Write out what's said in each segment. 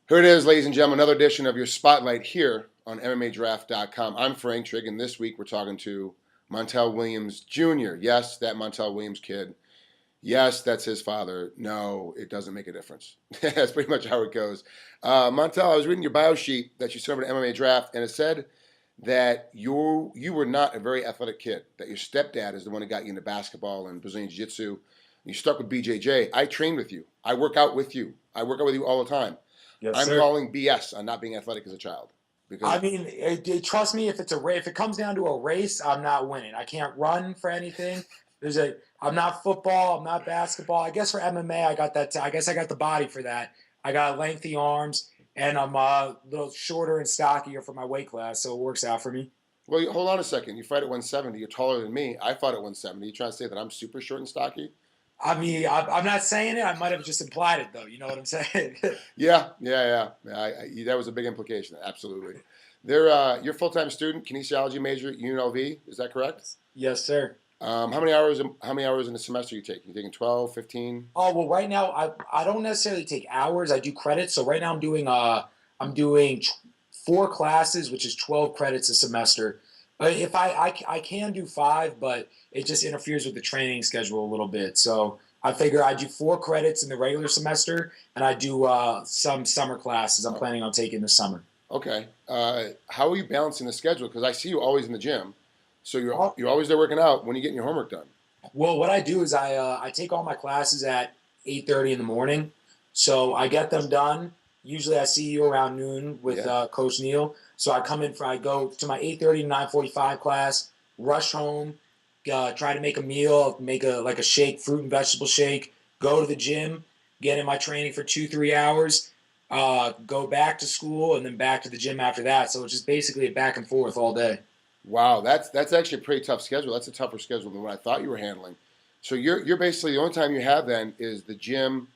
Here it is, ladies and gentlemen, another edition of your Spotlight here on MMADraft.com. I'm Frank Trigg, and this week we're talking to Montel Williams Jr. Yes, that Montel Williams kid. Yes, that's his father. No, it doesn't make a difference. That's pretty much how it goes. Montel, I was reading your bio sheet that you served at MMA Draft, and it said that you were not a very athletic kid, that your stepdad is the one that got you into basketball and Brazilian Jiu-Jitsu. You stuck with BJJ. I trained with you. I work out with you. I work out with you all the time. Yes, I'm sir. calling BS on not being athletic as a child. I Because mean, trust me, if it comes down to a race, I'm not winning. I can't run for anything. I'm not football. I'm not basketball. I guess for MMA, I got that. I guess I got the body for that. I got lengthy arms, and I'm a little shorter and stockier for my weight class, so it works out for me. well, hold on a second. You fight at 170. You're taller than me. I fought at 170. You trying to say that I'm super short and stocky? I mean, I'm not saying it. I might have just implied it, though. You know what I'm saying? Yeah. That was a big implication. Absolutely. You're a full-time student, kinesiology major at UNLV. Is that correct? Yes, sir. How many hours? How many hours in a semester you take? You taking 12, 15? Oh well, right now I don't necessarily take hours. I do credits. So right now I'm doing 4 classes, which is 12 credits a semester. But if I can do 5, but it just interferes with the training schedule a little bit. So I figure I do 4 credits in the regular semester, and I do some summer classes I'm Oh, planning on taking this summer. okay. How are you balancing the schedule? Because I see you always in the gym, so you're Oh, you're always there working out. When are you getting your homework done? well, what I do is I take all my classes at 8:30 in the morning, so I get them done. Usually, I see you around noon with Yeah. Coach Neal. So I go to my 8:30 to 9:45 class, rush home, try to make a meal, make a shake, fruit and vegetable shake. Go to the gym, get in my training for 2-3 hours, go back to school, and then back to the gym after that. So it's just basically a back and forth all day. Wow, that's actually a pretty tough schedule. That's a tougher schedule than what I thought you were handling. So you're basically the only time you have then is the gym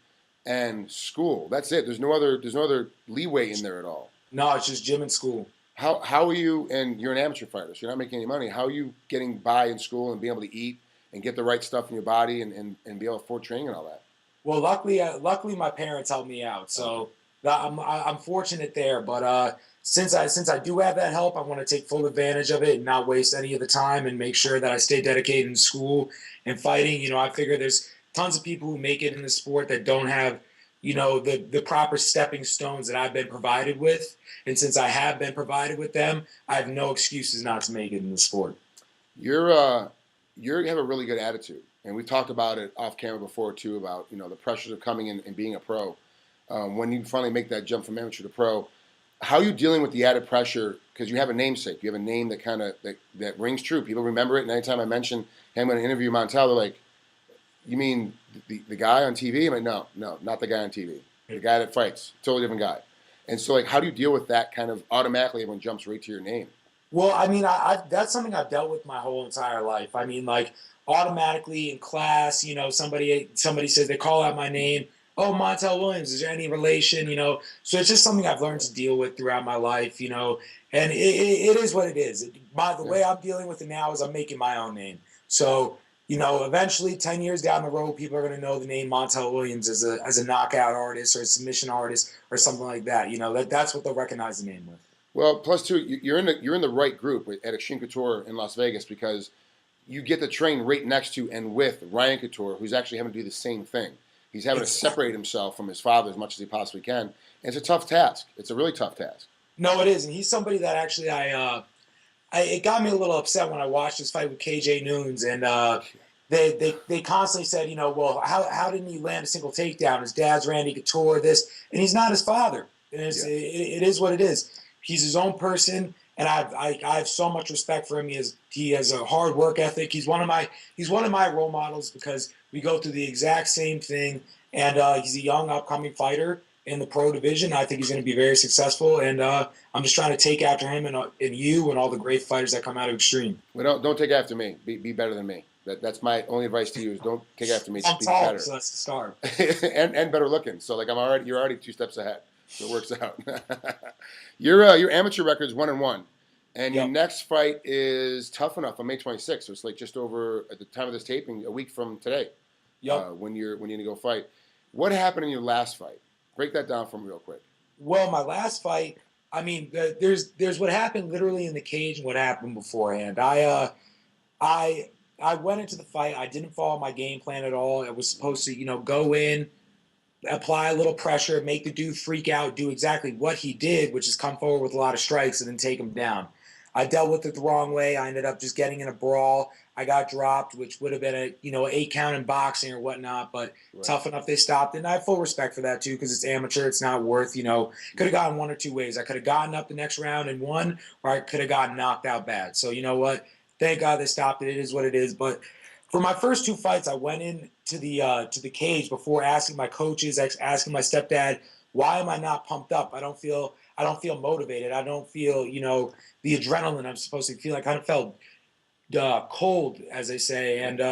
and school. That's it. There's no other leeway in there at all. No, it's just gym and school. How are you? And you're an amateur fighter, so you're not making any money. How are you getting by in school and being able to eat and get the right stuff in your body and be able to afford training and all that? Well, luckily my parents helped me out, Okay. so I'm fortunate there. But since I do have that help, I want to take full advantage of it and not waste any of the time and make sure that I stay dedicated in school and fighting. I figure there's tons of people who make it in the sport that don't have the proper stepping stones that I've been provided with, and since I have been provided with them, I have no excuses not to make it in the sport. You're uh you have a really good attitude, and we talked about it off camera before too about the pressures of coming in and being a pro. When you finally make that jump from amateur to pro, how are you dealing with the added pressure? Because you have a namesake, you have a name that kind of that rings true. People remember it, and anytime I mention, hey, I'm going to interview Montel, they're like, "You mean the guy on TV?" I'm like, "No, not the guy on TV. The guy that fights, totally different guy." And so, like, how do you deal with that kind of automatically? Everyone jumps right to your name. Well, I mean, that's something I've dealt with my whole entire life. I mean, like automatically in class, somebody says they call out my name. Oh, Montel Williams, is there any relation? So it's just something I've learned to deal with throughout my life. And it is what it is. By the Yeah. way I'm dealing with it now is I'm making my own name. So eventually, 10 years down the road, people are going to know the name Montel Williams as a knockout artist or a submission artist or something like that. That's what they'll recognize the name with. Well, plus two, you're in the right group at Extreme Couture in Las Vegas because you get to train right next to and with Ryan Couture, who's actually having to do the same thing. He's having to It's separate himself from his father as much as he possibly can. And it's a tough task. It's a really tough task. No, it is, and he's somebody that actually it got me a little upset when I watched this fight with KJ Noons, and they constantly said, well, how didn't he land a single takedown? His dad's Randy Couture, this, and he's not his father. And Yeah. it is what it is. He's his own person, and I have so much respect for him. He has a hard work ethic. He's one of my role models because we go through the exact same thing, and he's a young upcoming fighter in the pro division. I think he's going to be very successful, and I'm just trying to take after him and you and all the great fighters that come out of Extreme. Well, don't take after me. Be better than me. That's my only advice to you is don't take after me. I'm Be tall, better so that's the start. and better looking. So like you're already 2 steps ahead. So it works out. Your amateur record is 1-1, and your Yep. next fight is Tough Enough on May 26th. So it's like just over at the time of this taping, a week from today, Yep. when you're gonna go fight. What happened in your last fight? Break that down for me real quick. Well, my last fight, I mean, there's what happened literally in the cage and what happened beforehand. I I went into the fight. I didn't follow my game plan at all. I was supposed to, go in, apply a little pressure, make the dude freak out, do exactly what he did, which is come forward with a lot of strikes and then take him down. I dealt with it the wrong way. I ended up just getting in a brawl. I got dropped, which would have been a 8 count in boxing or whatnot, but Right. tough enough they stopped it. And I have full respect for that too, because it's amateur. It's not worth, could have gone one or two ways. I could have gotten up the next round and won, or I could have gotten knocked out bad. So you know what? Thank God they stopped it. It is what it is. But for my first two fights, I went in to the cage before asking my coaches, asking my stepdad, why am I not pumped up? I don't feel motivated. I don't feel the adrenaline I'm supposed to feel. I kind of felt cold, as they say, and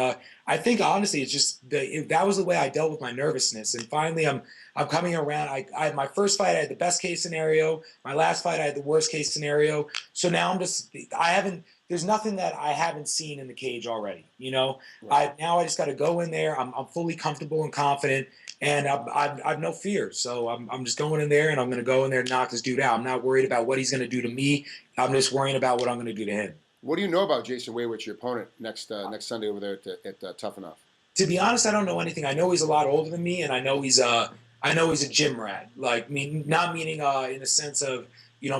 I think honestly, it's just that was the way I dealt with my nervousness. And finally, I'm coming around. I had my first fight, I had the best case scenario. My last fight, I had the worst case scenario. So now I haven't. There's nothing that I haven't seen in the cage already. Right. I just got to go in there. I'm fully comfortable and confident, and I've no fear. So I'm just going in there, and I'm going to go in there and knock this dude out. I'm not worried about what he's going to do to me. I'm just worrying about what I'm going to do to him. What do you know about Jason Waywich, your opponent, next Sunday over there at Tough Enough? To be honest, I don't know anything. I know he's a lot older than me, and I know he's a gym rat. Like, not meaning in the sense of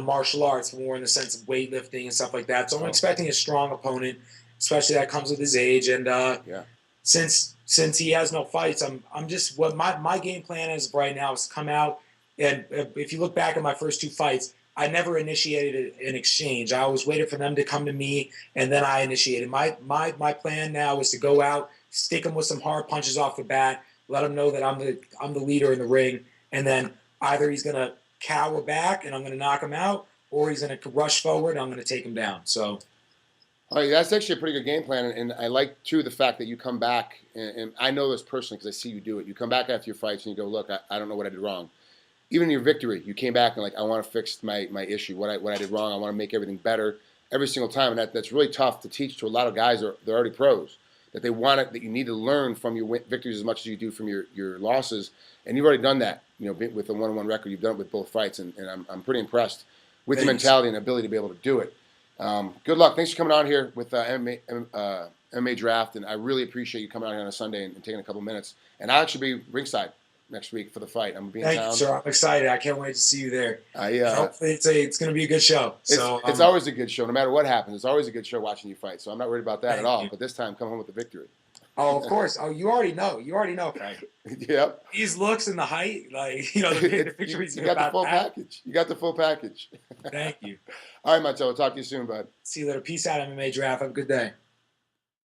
martial arts, but more in the sense of weightlifting and stuff like that. So I'm expecting a strong opponent, especially that comes with his age. And Yeah. since he has no fights, I'm just what my game plan is right now is to come out. And if you look back at my first two fights, I never initiated an exchange. I always waited for them to come to me, and then I initiated. My plan now is to go out, stick him with some hard punches off the bat, let him know that I'm the leader in the ring, and then either he's gonna cower back and I'm gonna knock him out, or he's gonna rush forward and I'm gonna take him down. So All right, that's actually a pretty good game plan, and I like too the fact that you come back, and I know this personally because I see you do it. You come back after your fights and you go, look, I don't know what I did wrong. Even in your victory, you came back and like I want to fix my issue, what I did wrong. I want to make everything better every single time, and that's really tough to teach to a lot of guys that they're already pros. That they want it, that you need to learn from your victories as much as you do from your losses, and you've already done that. With the 1-1 record, you've done it with both fights, and I'm pretty impressed with your thanks. mentality and ability to be able to do it. Good luck. Thanks for coming on here with MMA Draft, and I really appreciate you coming out here on a Sunday and taking a couple minutes. And I'll actually be ringside next week for the fight. I'm gonna be in Thank town. you, sir. I'm excited. I can't wait to see you there. I Hopefully, it's going to be a good show. So it's always a good show, no matter what happens. It's always a good show watching you fight. So I'm not worried about that at thank all. you. But this time, come home with the victory. Oh, of course. Oh, you already know. You already know, Frank. Yep. These looks and the height, like the picture he's You got the about full that. package. You got the full package. Thank you. All right, Montel. I'll talk to you soon, bud. See you later. Peace out, MMA Draft. Have a good day.